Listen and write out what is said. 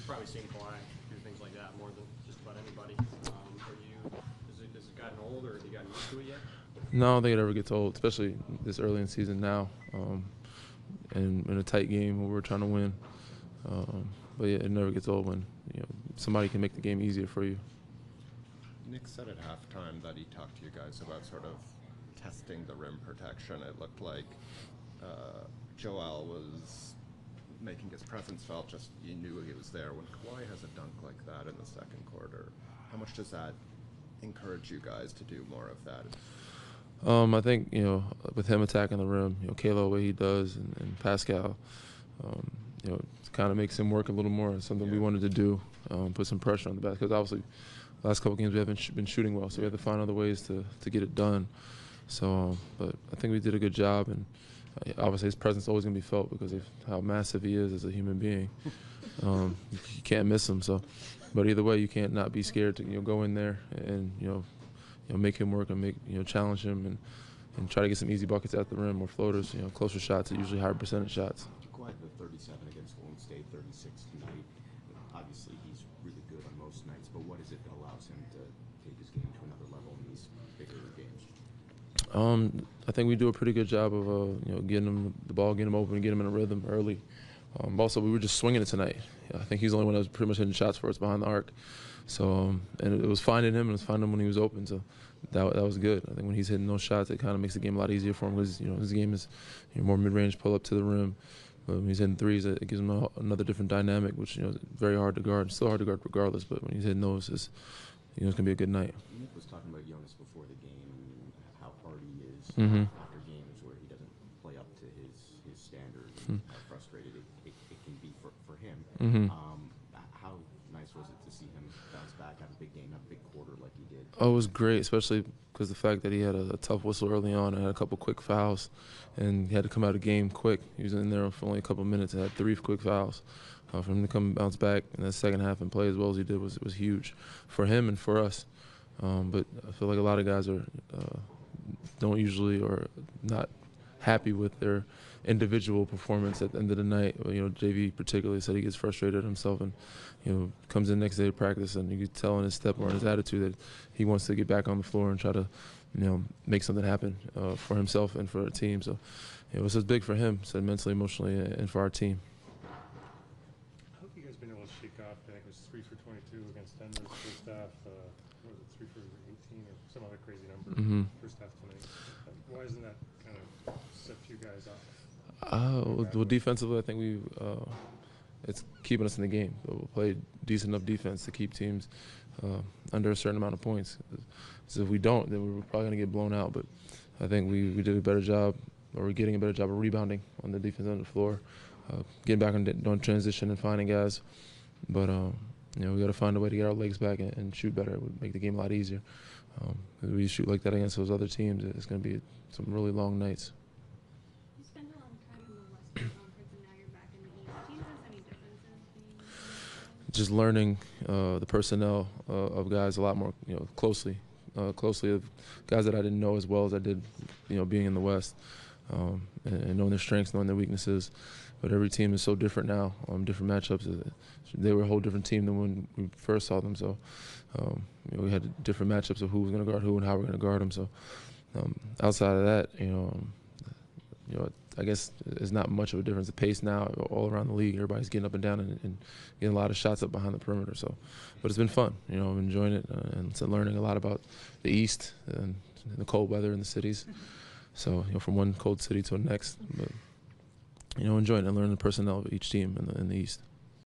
probably seen Kawhi do things like that more than just about anybody. Has it gotten old, or have you gotten used to it yet? No, I don't think it ever gets old, especially this early in the season now, and in a tight game where we're trying to win. But yeah, it never gets old when somebody can make the game easier for you. Nick said at halftime that he talked to you guys about sort of testing the rim protection. It looked like Joel was making his presence felt, just you knew he was there. When Kawhi has a dunk like that in the second quarter, how much does that encourage you guys to do more of that? I think, with him attacking the rim, Kalo, the way he does, and Pascal, it kind of makes him work a little more. It's something we wanted to do, put some pressure on the basket. Because obviously, the last couple games we haven't been shooting well, so we have to find other ways to get it done. So, but I think we did a good job, and obviously his presence is always going to be felt because of how massive he is as a human being. You can't miss him. So, but either way, you can't not be scared to go in there and make him work and challenge him and try to get some easy buckets at the rim or floaters. Closer shots are usually higher percentage shots. Kawhi had the 37 against Golden State, 36 tonight. Obviously, he's really good on most nights, but what is it that allows him to take his game to another level in these bigger games? I think we do a pretty good job of getting him the ball, getting him open, and getting him in a rhythm early. Also, we were just swinging it tonight. I think he's the only one that was pretty much hitting shots for us behind the arc. So, and it was finding him, and it was finding him when he was open. So that was good. I think when he's hitting those shots, it kind of makes the game a lot easier for him because his game is more mid-range, pull up to the rim. When he's hitting threes, it gives him another different dynamic, which is very hard to guard. Still hard to guard regardless, but when he's hitting those, it's gonna be a good night. Nick was talking about Jonas before the game and how hard he is after games where he doesn't play up to his standards and how frustrated it can be for him. How nice was it to see him bounce back, have a big game, have a big quarter like he did? Oh, it was great, especially because the fact that he had a tough whistle early on and had a couple quick fouls, and he had to come out of the game quick. He was in there for only a couple minutes and had 3 quick fouls. For him to come bounce back in the second half and play as well as he did was huge for him and for us. But I feel like a lot of guys don't usually or not happy with their individual performance at the end of the night. JV particularly said he gets frustrated himself and comes in next day to practice, and you could tell in his step or in his attitude that he wants to get back on the floor and try to make something happen for himself and for the team. So it was just big for him, so mentally, emotionally, and for our team. I hope you guys been able to shake off. I think it was 3 for 22 against Denver first half. What was it, 3 for 18 or some other crazy number first half tonight? Why isn't that kind of set you guys off? Well, defensively, I think it's keeping us in the game. We'll play decent enough defense to keep teams under a certain amount of points. So if we don't, then we're probably going to get blown out. But I think we did a better job, or we're getting a better job of rebounding on the defense end of the floor, getting back on transition and finding guys. But we got to find a way to get our legs back and shoot better. It would make the game a lot easier. If we shoot like that against those other teams, it's going to be some really long nights. You spent a long time in the Western Conference, and now you're back in the East. Do you notice any differences? Just learning the personnel of guys a lot more, closely of guys that I didn't know as well as I did, being in the West, and knowing their strengths, knowing their weaknesses. But every team is so different now. Different matchups. They were a whole different team than when we first saw them. So we had different matchups of who was going to guard who and how we're going to guard them. So outside of that, I guess there's not much of a difference. The pace now all around the league, everybody's getting up and down and getting a lot of shots up behind the perimeter. So, but it's been fun. I'm enjoying it and learning a lot about the East and the cold weather in the cities. So from one cold city to the next, but enjoying it and learning the personnel of each team in the East.